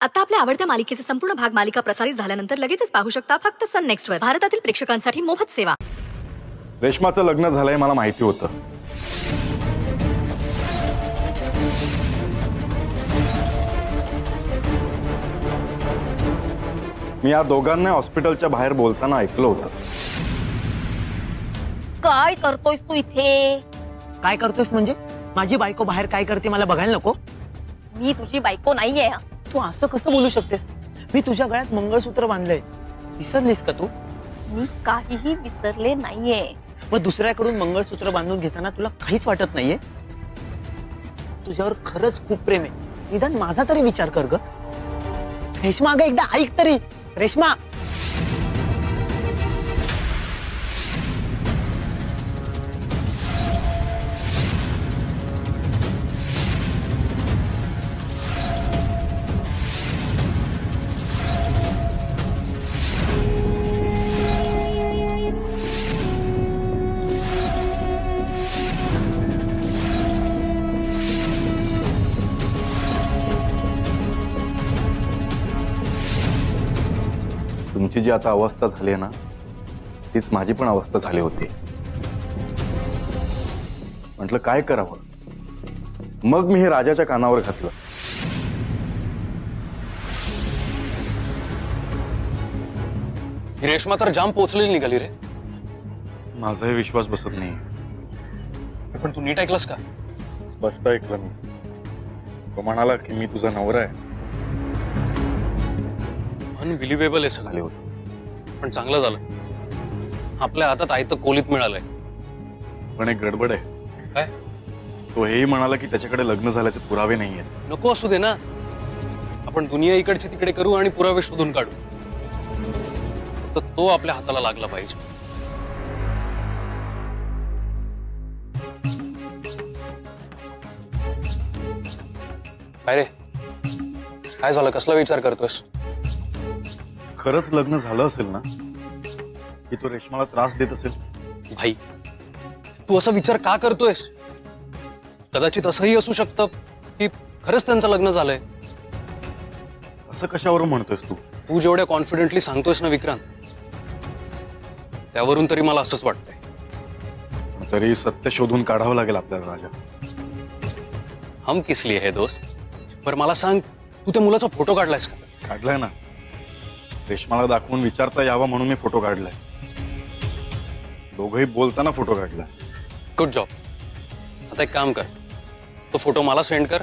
आता आपल्या आवडत्या मालिकेचे संपूर्ण भाग मालिका प्रसारित झाल्यानंतर लगेचच पाहू शकता फक्त सन नेक्स्ट वर. भारतातील प्रेक्षकांसाठी मोफत सेवा. रेश्माचं लग्न झालंय मला माहिती होतं. मी या दोघांना हॉस्पिटलच्या बाहेर बोलताना ऐकलं होतं. काय करतोयस तू इथे? काय करतोयस म्हणजे? माझी बायको बाहेर काय करते मला बघायला नको? मी तुझी बायको नाहीये. तू असं कसं बोलू शकतेस? मी तुझ्या गळ्यात मंगळसूत्र बांधलंय, विसरलीस का तू? मी काहीही विसरले नाहीये. मग दुसऱ्याकडून मंगळसूत्र बांधून घेताना तुला काहीच वाटत नाहीये? तुझ्यावर खरंच खूप प्रेम आहे, निदान माझा तरी विचार कर ग. रेश्मा, अगं एकदा ऐक तरी. रेश्मा, तुमची जी आता अवस्था झाली आहे ना, तीच माझी पण अवस्था झाली होती. म्हटलं काय करावं, मग मी हे राजाच्या कानावर घातलं. रेश्मा तर जाम पोचलेली निघाली रे. माझाही विश्वास बसत नाही. पण तू नीट ऐकलंस का? स्पष्ट ऐकलं मी. तो म्हणाला की मी तुझा नवरा आहे. अनबिलिव्हेबल आहे सगळे होत, पण चांगलं झालं. आपल्या हातात आयतं कोलीत मिळालंय. पण एक गडबड आहे. काय? तो हेही म्हणाला की त्याच्याकडे लग्न झाल्याचे पुरावे नाहीये. नको असू दे ना, आपण दुनिया इकडची तिकडे करू आणि पुरावे शोधून काढू. तर तो आपल्या हाताला लागला पाहिजे. काय रे, काय झालं? कसला विचार करतोयस? खरंच लग्न झालं असेल ना, की तो रेश्माला त्रास देत असेल. भाई, तू असा विचार का करतोयस? कदाचित असंही असू शकतं की खरंच त्यांचं लग्न झालंय. असं कशावरून म्हणतोयस तू? तू जेवढ्या कॉन्फिडेंटली सांगतोयस ना विक्रांत, त्यावरून तरी मला असंच वाटतंय. तरी सत्य शोधून काढावं लागेल आपल्याला राजा. हम किस लिए है दोस्त? पर मला सांग, तू त्या मुलाचा फोटो काढलायस का? काढलाय ना. रेश्माला दाखवून विचारता यावा म्हणून मी फोटो काढलाय. दोघंही बोलताना फोटो काढलाय. Good job. आता एक काम कर, तो फोटो मला सेंड कर